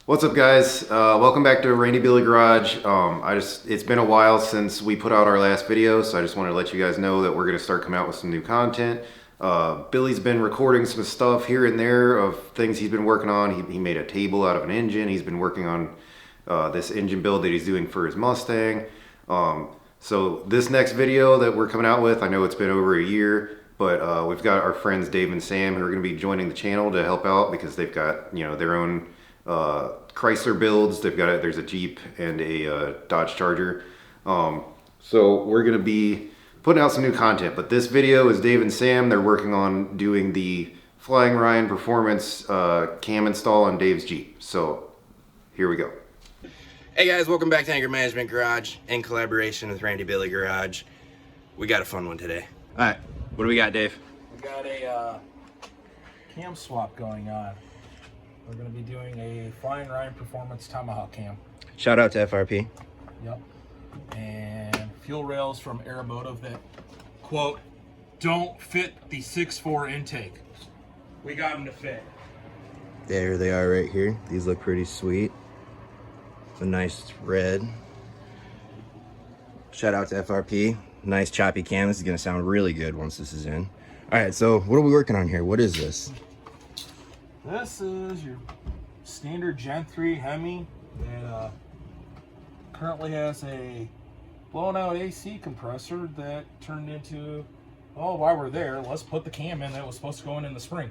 What's up, guys? Welcome back to Randy Billy Garage. It's been a while since we put out our last video, so I just wanted to let you guys know that we're going to start coming out with some new content. Billy's been recording some stuff here and there of things he's been working on. He made a table out of an engine. He's been working on this engine build that he's doing for his Mustang. So this next video that we're coming out with, I know it's been over a year, but we've got our friends Dave and Sam who are going to be joining the channel to help out because they've got, their own Chrysler builds. There's a Jeep and a Dodge Charger. So we're gonna be putting out some new content, but this video is Dave and Sam. They're working on doing the Flying Ryan Performance cam install on Dave's Jeep. So here we go. Hey guys, welcome back to Anger Management Garage in collaboration with Randy Billy Garage. We got a fun one today. All right, what do we got, Dave? We got a cam swap going on. We're going to be doing a Flying Ryan Performance Tomahawk cam. Shout out to FRP. Yep. And fuel rails from Aeromotive that, quote, don't fit the 6.4 intake. We got them to fit. There they are right here. These look pretty sweet. It's a nice red. Shout out to FRP. Nice choppy cam. This is going to sound really good once this is in. All right, so what are we working on here? What is this? This is your standard Gen 3 Hemi that currently has a blown out AC compressor that turned into, oh, while we're there, let's put the cam in that was supposed to go in the spring.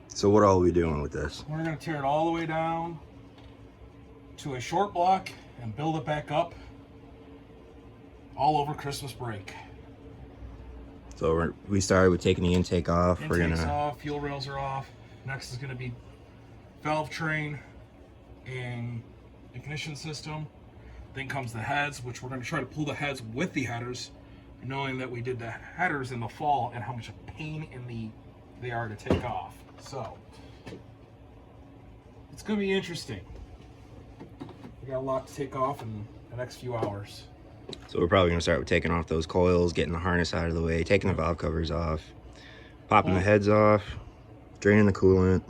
So what all are we doing with this? We're going to tear it all the way down to a short block and build it back up all over Christmas break. So we started with taking the intake off. Intake's off, fuel rails are off. Next is going to be valve train and ignition system. Then comes the heads, which we're going to try to pull the heads with the headers, knowing that we did the headers in the fall and how much a pain in they are to take off. So it's going to be interesting. We got a lot to take off in the next few hours. So we're probably going to start with taking off those coils, getting the harness out of the way, taking the valve covers off, popping the heads off, draining the coolant.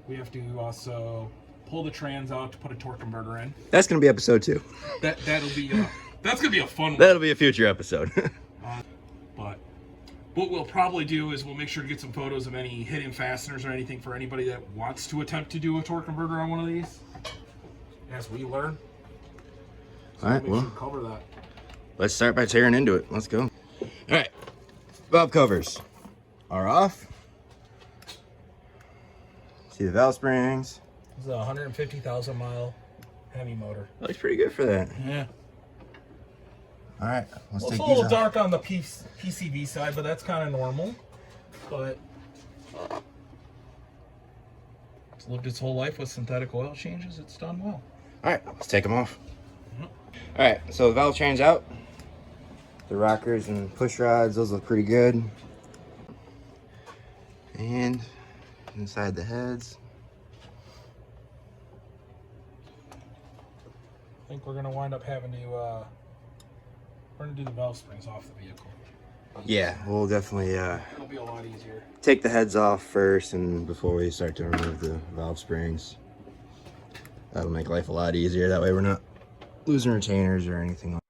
We have to also pull the trans out to put a torque converter in. That's going to be episode 2. That'll be that's going to be a fun one. That'll be a future episode. But what we'll probably do is we'll make sure to get some photos of any hidden fasteners or anything for anybody that wants to attempt to do a torque converter on one of these, as we learn. So all right, well, cover that. Let's start by tearing into it. Let's go. All right, valve covers are off. See the valve springs. This is a 150,000 mile Hemi motor. That looks pretty good for that. Yeah. All right, let's take It's a these little off. dark on the PCV side, but that's kind of normal. But it's lived its whole life with synthetic oil changes. It's done well. All right, let's take them off. All right, so the valve train's out. The rockers and push rods, those look pretty good. And inside the heads. I think we're going to wind up having to, we're going to do the valve springs off the vehicle. Yeah, we'll definitely It'll be a lot easier. take the heads off first and before we start to remove the valve springs. That'll make life a lot easier. That way we're not losing retainers or anything like that.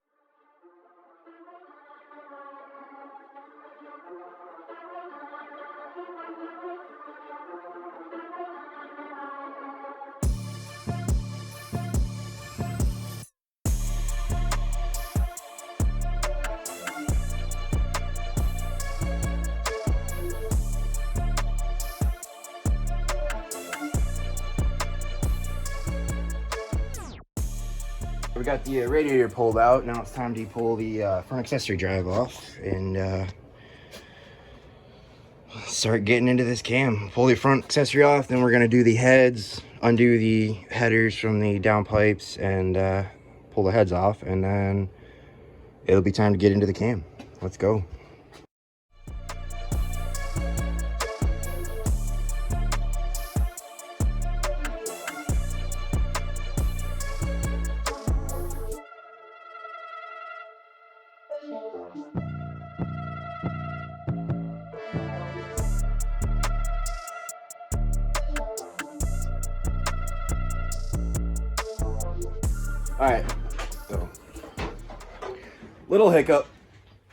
We got the radiator pulled out. Now it's time to pull the front accessory drive off and start getting into this cam. Pull the front accessory off, then we're gonna do the heads, undo the headers from the downpipes, and pull the heads off, and then it'll be time to get into the cam. Let's go. Alright, so little hiccup.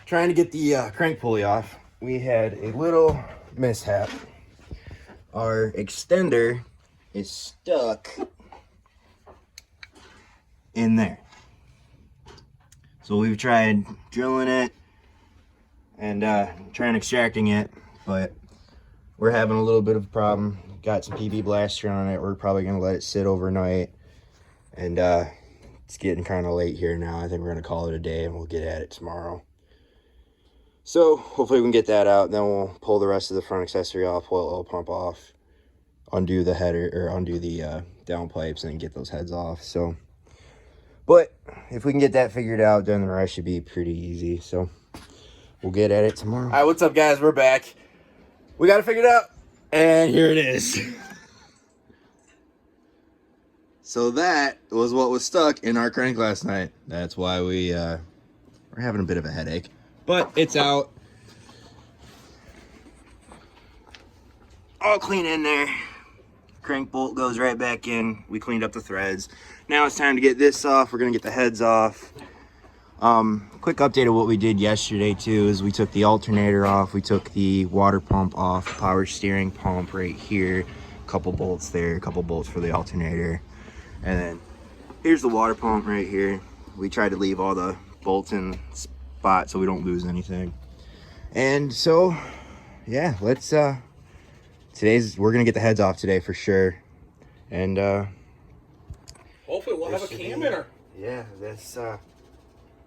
Trying to get the crank pulley off. We had a little mishap. Our extender is stuck in there. So we've tried drilling it and trying extracting it, but we're having a little bit of a problem. Got some PB blaster on it. We're probably gonna let it sit overnight, and it's getting kind of late here now. I think we're gonna call it a day and we'll get at it tomorrow. So hopefully we can get that out, then we'll pull the rest of the front accessory off, pull the oil pump off, undo the header, or undo the down pipes, and get those heads off. So, but if we can get that figured out, then the rest should be pretty easy. So we'll get at it tomorrow. All right, what's up, guys? We're back. We got it figured out, and here it is. So that was what was stuck in our crank last night. That's why we're having a bit of a headache, but it's out. All clean in there. Crank bolt goes right back in. We cleaned up the threads. Now it's time to get this off. We're gonna get the heads off. Quick update of what we did yesterday too is we took the alternator off. We took the water pump off, power steering pump right here. A couple bolts there, a couple bolts for the alternator. And then here's the water pump right here. We tried to leave all the bolts in spot so we don't lose anything. And so, yeah, let's, we're gonna get the heads off today for sure. And, hopefully we'll have a cam in her. Yeah, this,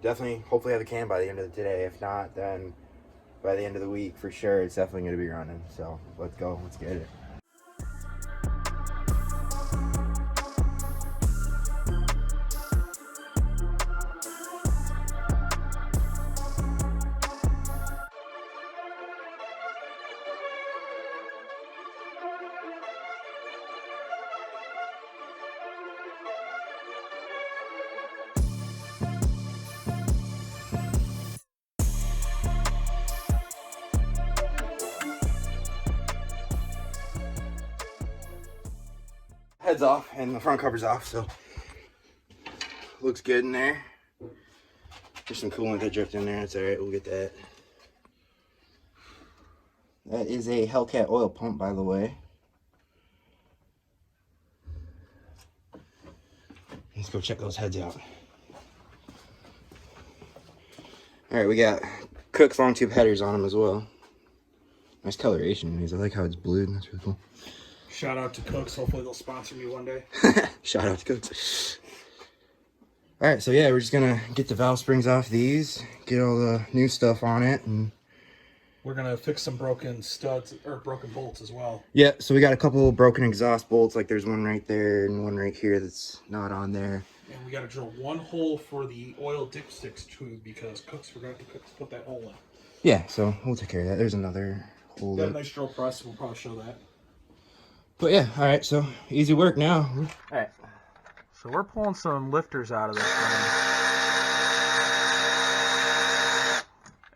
definitely, hopefully have a cam by the end of the day. If not, then by the end of the week for sure, it's definitely gonna be running. So let's go, let's get it. Heads off and the front cover's off, so looks good in there. There's some coolant that dripped in there. It's all right, we'll get that. That is a Hellcat oil pump, by the way. Let's go check those heads out. All right, we got Cook's long tube headers on them as well. Nice coloration in these. I like how it's blued. That's really cool. Shout out to Cooks. Hopefully they'll sponsor me one day. Shout out to Cooks. All right, so yeah, we're just gonna get the valve springs off these, get all the new stuff on it, and we're gonna fix some broken studs or broken bolts as well. Yeah, so we got a couple broken exhaust bolts, like there's one right there and one right here that's not on there. And we gotta drill one hole for the oil dipsticks tube because Cooks forgot to put that hole in. Yeah, so we'll take care of that. There's another hole. Got a nice drill press. We'll probably show that. But yeah, all right, so easy work now. All right. So we're pulling some lifters out of this thing.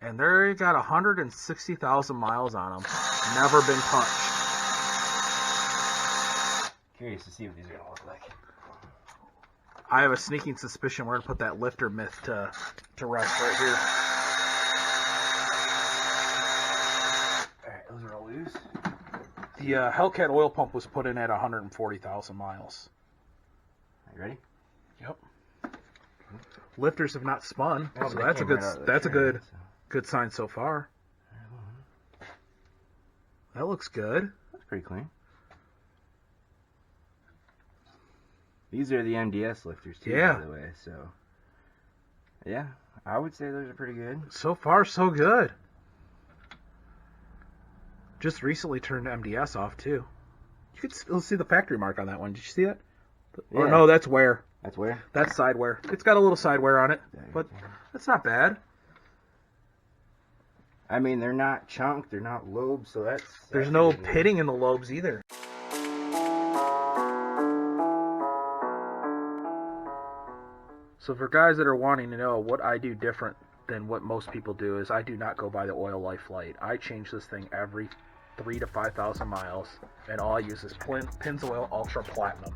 And they got 160,000 miles on them. Never been touched. Curious to see what these are gonna look like. I have a sneaking suspicion we're gonna put that lifter myth to rest right here. All right, those are all loose. The Hellcat oil pump was put in at 140,000 miles. Are you ready? Yep. Lifters have not spun, Oh, so they that's a came good right out of the that's a tray, good sign so far. That looks good. That's pretty clean. These are the MDS lifters too, Yeah. by the way. So yeah, I would say those are pretty good. So far, so good. Just recently turned MDS off too. You could still see the factory mark on that one. Did you see that? Or Yeah. no, that's wear. That's where? That's side wear. It's got a little side wear on it, but that's not bad. I mean, they're not chunked, they're not lobes, so that's There's no good. pitting in the lobes either. So for guys that are wanting to know what I do different than what most people do is I do not go by the oil life light. I change this thing every 3,000 to 5,000 miles, and all I use is Pennzoil Ultra Platinum,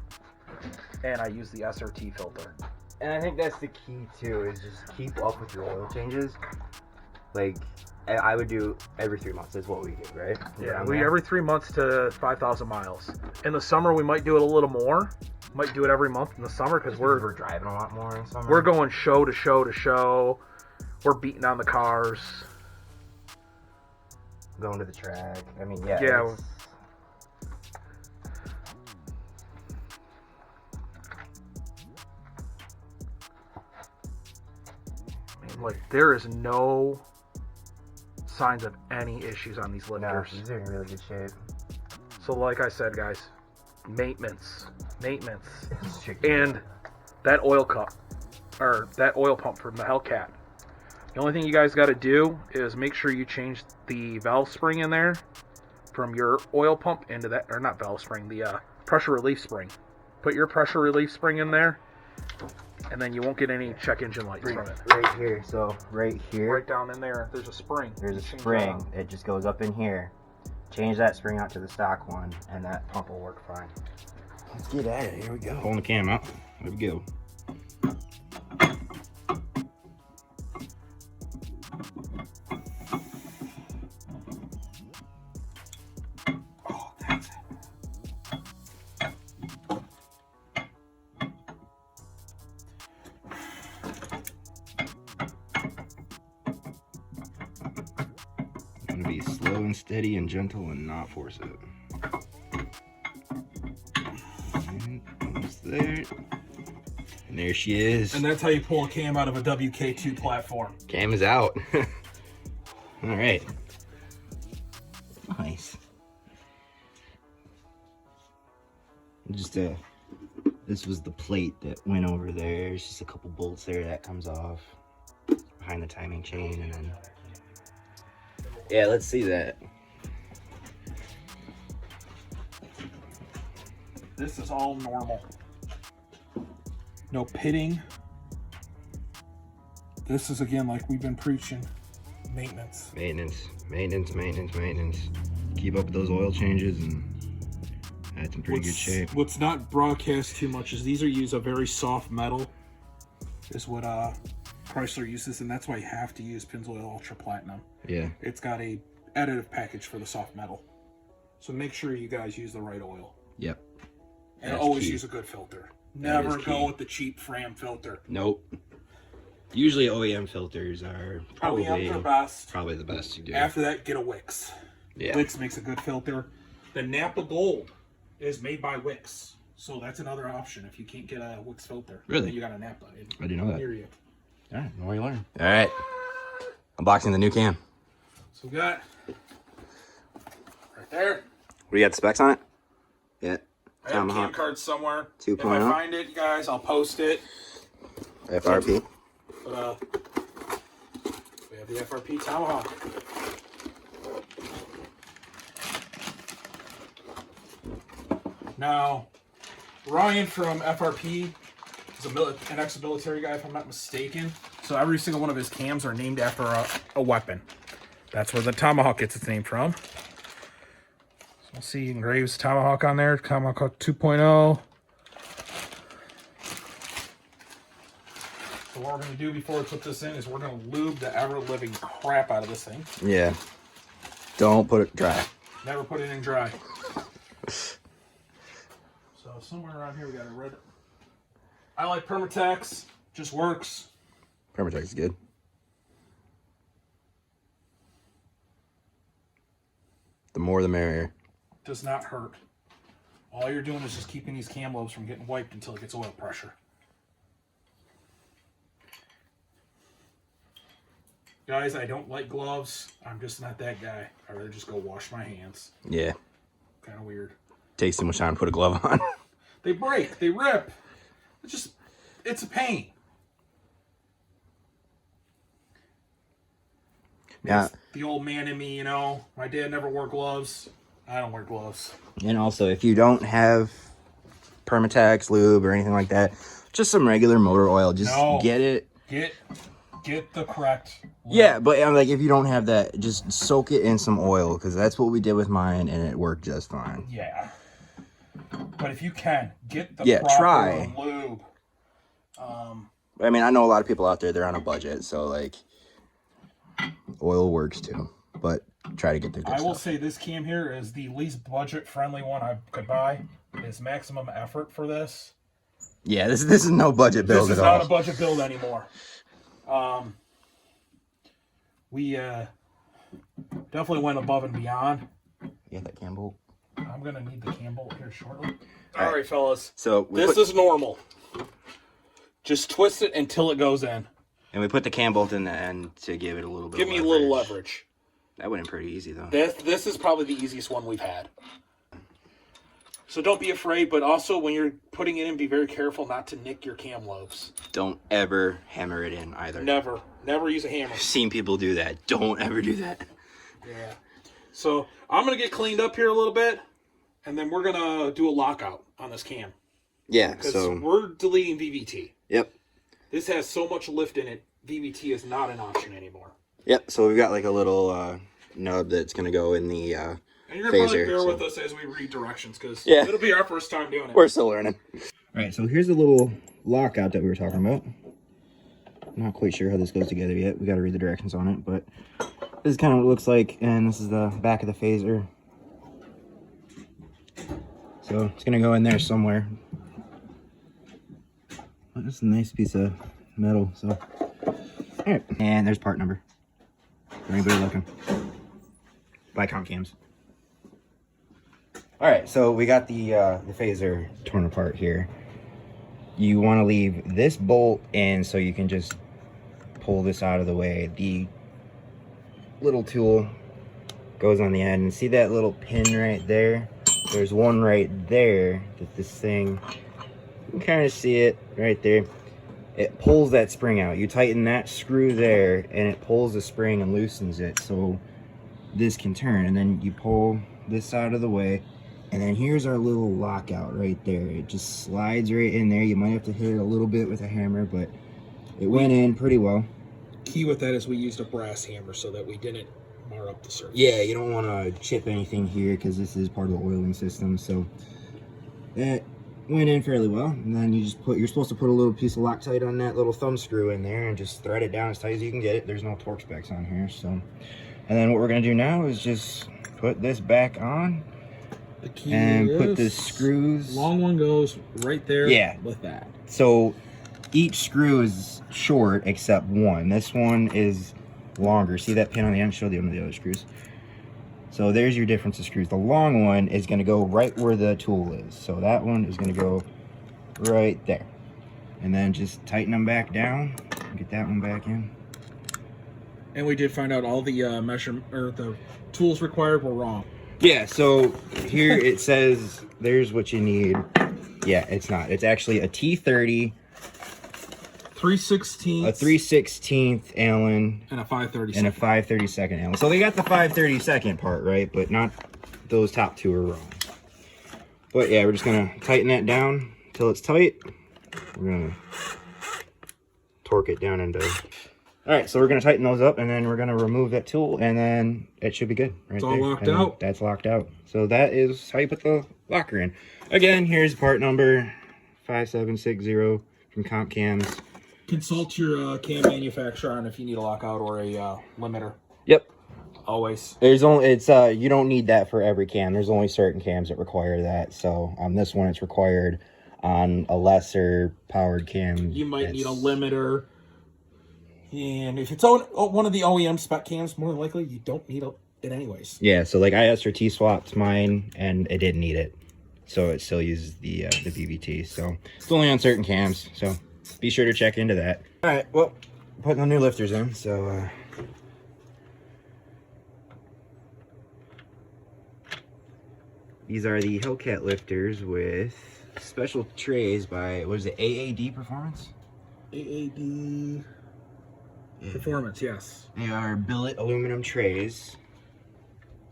and I use the SRT filter. And I think that's the key too, is just keep up with your oil changes. Like, I would do every 3 months is what we do, right? Yeah, every 3 months to 5,000 miles. In the summer, we might do it a little more. Might do it every month in the summer because we're driving a lot more in summer. We're going show to show to show. We're beating on the cars. Going to the track. I mean, yeah. Yeah. Like, there is no signs of any issues on these No, lifters. these are in really good shape. So like I said, guys, maintenance. And that oil cup, or that oil pump from the Hellcat. The only thing you guys got to do is make sure you change the valve spring in there from your oil pump into that, or not valve spring, the pressure relief spring. Put your pressure relief spring in there, and then you won't get any check engine lights from it. Right here, so right here. Right down in there, there's a spring. There's a Change spring. that. It just goes up in here. Change that spring out to the stock one, and that pump will work fine. Let's get at it. Here we go. Pulling the cam out. There we go. Oh, that's it. I'm gonna be slow and steady and gentle and not force it. And almost there. And there she is. And that's how you pull a cam out of a WK2 platform. Cam is out. All right. Nice. Just this was the plate that went over there. There's just a couple bolts there that comes off behind the timing chain, and then yeah, let's see that. This is all normal. No pitting. This is, again, like we've been preaching, maintenance. Maintenance. Keep up with those oil changes, and that's in pretty good shape. What's not broadcast too much is these are used a very soft metal, is what Chrysler uses, and that's why you have to use Pennzoil Ultra Platinum. Yeah. It's got a additive package for the soft metal. So make sure you guys use the right oil. Yep. And That's always key. use a good filter. That Never is go key. with the cheap Fram filter. Nope. Usually OEM filters are OEMs are best. probably the best you do. After that, get a Wix. Yeah. Wix makes a good filter. The Napa Gold is made by Wix. So that's another option if you can't get a Wix filter. Really? Then you got a Napa. I didn't know that. Near you. All right, more you learn. All right. Unboxing the new cam. So we got right there. What do you got the specs on it? Yeah. I have a cam Tomahawk card somewhere. 2.0. If I find it, you guys, I'll post it. FRP. But we have the FRP Tomahawk. Now, Ryan from FRP is an ex-military guy, if I'm not mistaken. So every single one of his cams are named after a weapon. That's where the Tomahawk gets its name from. So we'll see engraves Tomahawk on there. Tomahawk 2.0. So what we're going to do before we put this in is we're going to lube the ever-living crap out of this thing. Yeah. Don't put it dry. Never put it in dry. So somewhere around here we got a red. I like Permatex. Just works. Permatex is good. The more the merrier. Does not hurt. All you're doing is just keeping these cam lobes from getting wiped until it gets oil pressure. Guys, I don't like gloves. I'm just not that guy. I'd rather just go wash my hands. Yeah. Kind of weird. Takes too much time to put a glove on. They break. They rip. It's a pain. Yeah. It's the old man in me, you know. My dad never wore gloves. I don't wear gloves. And also, if you don't have Permatex, lube, or anything like that, just some regular motor oil. Just get it. Get the correct lube. Yeah, but I'm like, if you don't have that, just soak it in some oil, because that's what we did with mine, and it worked just fine. Yeah. But if you can, get the Yeah, proper try. lube. I mean, I know a lot of people out there, they're on a budget, so like oil works too, but try to get the good I will stuff. say this cam here is the least budget friendly one I could buy. It's maximum effort for this. Yeah, this is no budget build This is at all. not a budget build anymore. We definitely went above and beyond. You got that cam bolt? I'm gonna need the cam bolt here shortly. All All right, fellas. So This is normal. Just twist it until it goes in. and we put the cam bolt in the end to give it a little bit. Give me a little leverage. That went in pretty easy though. This is probably the easiest one we've had. So don't be afraid, but also when you're putting it in, be very careful not to nick your cam lobes. Don't ever hammer it in either. Never use a hammer. I've seen people do that. Don't ever do that. Yeah. So I'm gonna get cleaned up here a little bit, and then we're gonna do a lockout on this cam Yeah. because So we're deleting VVT. yep. This has so much lift in it. VVT is not an option anymore. Yep. So we've got like a little nub that's gonna go in the. And you're gonna probably phaser, bear so- with us as we read directions because Yeah. it'll be our first time doing it. We're still learning. All right, so here's the little lockout that we were talking about. Not quite sure how this goes together yet. We got to read the directions on it, but this is kind of what it looks like, and this is the back of the phaser. So it's gonna go in there somewhere. But it's a nice piece of metal. So, all right, and there's part number for anybody looking. By comp cams. All right, so we got the phaser torn apart here. You want to leave this bolt in so you can just pull this out of the way. The little tool goes on the end, and see that little pin right there? There's one right there that this thing, you can kind of see it right there. It pulls that spring out. You tighten that screw there, and it pulls the spring and loosens it so this can turn, and then you pull this out of the way. And then here's our little lockout right there. It just slides right in there. You might have to hit it a little bit with a hammer, but it went in pretty well. Key with that is we used a brass hammer so that we didn't mar up the surface. Yeah, you don't want to chip anything here because this is part of the oiling system. So that went in fairly well. And then you just you're supposed to put a little piece of Loctite on that little thumb screw in there and just thread it down as tight as you can get it. There's no torque specs on here. So, and then what we're going to do now is just put this back on. The key And is put the screws. long one goes right there. Yeah. With that. So each screw is short except one. This one is longer. See that pin on the end? Show the other screws. So there's your difference of screws. The long one is going to go right where the tool is. So that one is going to go right there. And then just tighten them back down. Get that one back in. And we did find out all the measurement or the tools required were wrong. Yeah, so here it says there's what you need. Yeah, it's not. It's actually a T30, 3/16, a 3/16 Allen, and a 5/32. and a 5/32 Allen. So they got the 5/32 part right, but not those top two are wrong. But yeah, we're just gonna tighten that down until it's tight. We're gonna torque it down into. All right, so we're gonna tighten those up, and then we're gonna remove that tool, and then it should be good. Right, It's all there. locked And then out. That's locked out. So that is how you put the locker in. Again, here's part number 5760 from Comp Cams. Consult your cam manufacturer on if you need a lockout or a limiter. Yep. Always. There's only you don't need that for every cam. There's only certain cams that require that. So on this one, it's required. On a lesser powered cam, You might need a limiter. And if it's one of the OEM spec cams, more than likely you don't need it anyways. Yeah, so like I SRT swapped mine and it didn't need it. So it still uses the BBT. So it's only on certain cams. So be sure to check into that. All right, well, putting the new lifters in. So these are the Hellcat lifters with special trays by, what is it, AAD Performance? AAD Performance, yes. They are billet aluminum trays.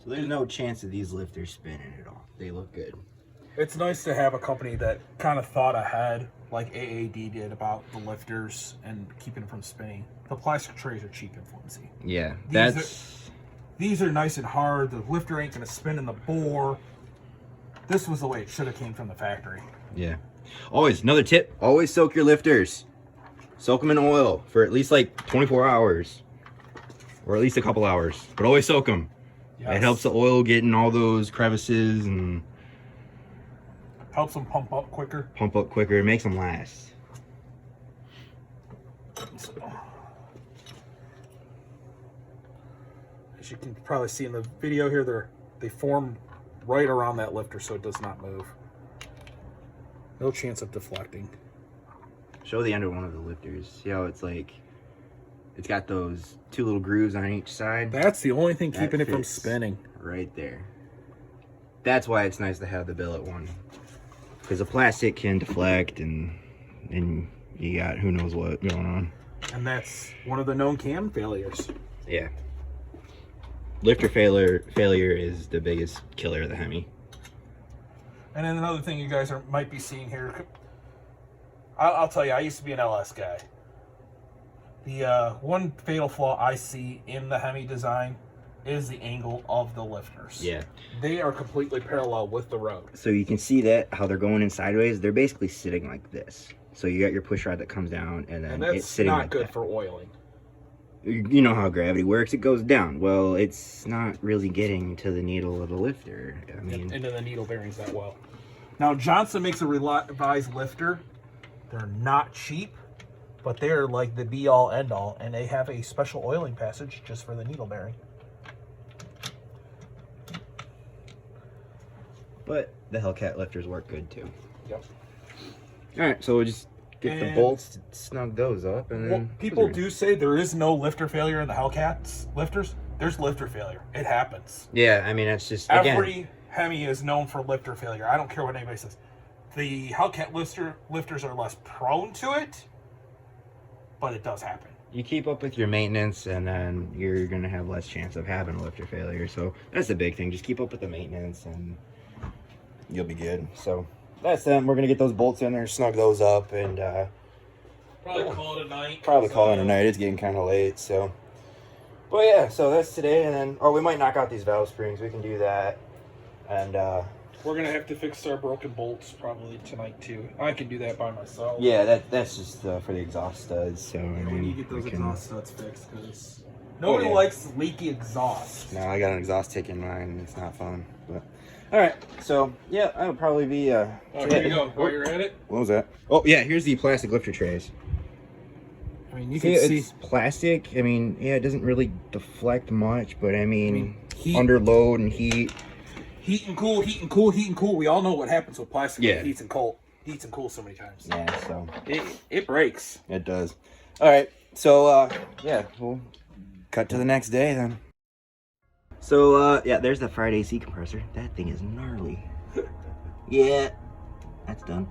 So there's no chance of these lifters spinning at all. They look good. It's nice to have a company that kind of thought ahead, like AAD did, about the lifters and keeping them from spinning. The plastic trays are cheap and flimsy. Yeah, These are nice and hard. The lifter ain't going to spin in the bore. This was the way it should have came from the factory. Yeah. Always, another tip, always soak your lifters. Soak them in oil for at least like 24 hours. Or at least a couple hours. But always soak them. Yes. It helps the oil get in all those crevices and helps them pump up quicker. Pump up quicker. It makes them last. As you can probably see in the video here, they form right around that lifter so it does not move. No chance of deflecting. Show the under one of the lifters. See how it's like, it's got those 2 little grooves on each side? That's the only thing keeping it from fits spinning. right there. That's why it's nice to have the billet one. Because the plastic can deflect and you got who knows what going on. And that's one of the known cam failures. Yeah. Lifter failure is the biggest killer of the Hemi. And then another thing you guys might be seeing here, I'll tell you, I used to be an LS guy. The one fatal flaw I see in the Hemi design is the angle of the lifters. Yeah. They are completely parallel with the road. So you can see that, how they're going in sideways. They're basically sitting like this. So you got your push rod that comes down and then it's sitting like that. That's not good for oiling. You know how gravity works, it goes down. Well, it's not really getting to the needle of the lifter. I mean, into the needle bearings that well. Now Johnson makes a revised lifter. They're not cheap, but they're like the be all end all, and they have a special oiling passage just for the needle bearing. but the Hellcat lifters work good too. Yep. All right, so we'll just get the bolts, snug those up, and then people do say there is no lifter failure in the Hellcats lifters. There's lifter failure. It happens. Yeah, I mean, it's just Every Hemi is known for lifter failure. I don't care what anybody says. The Hellcat lifters are less prone to it, but it does happen. You keep up with your maintenance, and then you're gonna have less chance of having a lifter failure. So that's the big thing. Just keep up with the maintenance, and you'll be good. So that's them. We're gonna get those bolts in there, snug those up, and Probably call it a night. probably call it a night. It's getting kind of late, so. But yeah, so that's today, and then we might knock out these valve springs. We can do that, and We're gonna have to fix our broken bolts probably tonight too. I can do that by myself. yeah, that's just for the exhaust studs. So I We mean, need to get those we can- exhaust studs fixed because nobody yeah. likes leaky exhaust. No, I got an exhaust tick in mine, and it's not fun. But all right, so yeah, that'll probably be. Here you go. While you're at it, What was that? Oh yeah, here's the plastic lifter trays. I mean, you See, can see it's plastic. I mean, yeah, it doesn't really deflect much, but I mean heat. under load and heat. Heat and cool, heat and cool, heat and cool. We all know what happens with plastic. Yeah. When it heats and cool so many times. Yeah, so It breaks. it does. All right, so yeah, we'll cut to the next day then. So yeah, there's the Friday AC compressor. That thing is gnarly. Yeah, that's done.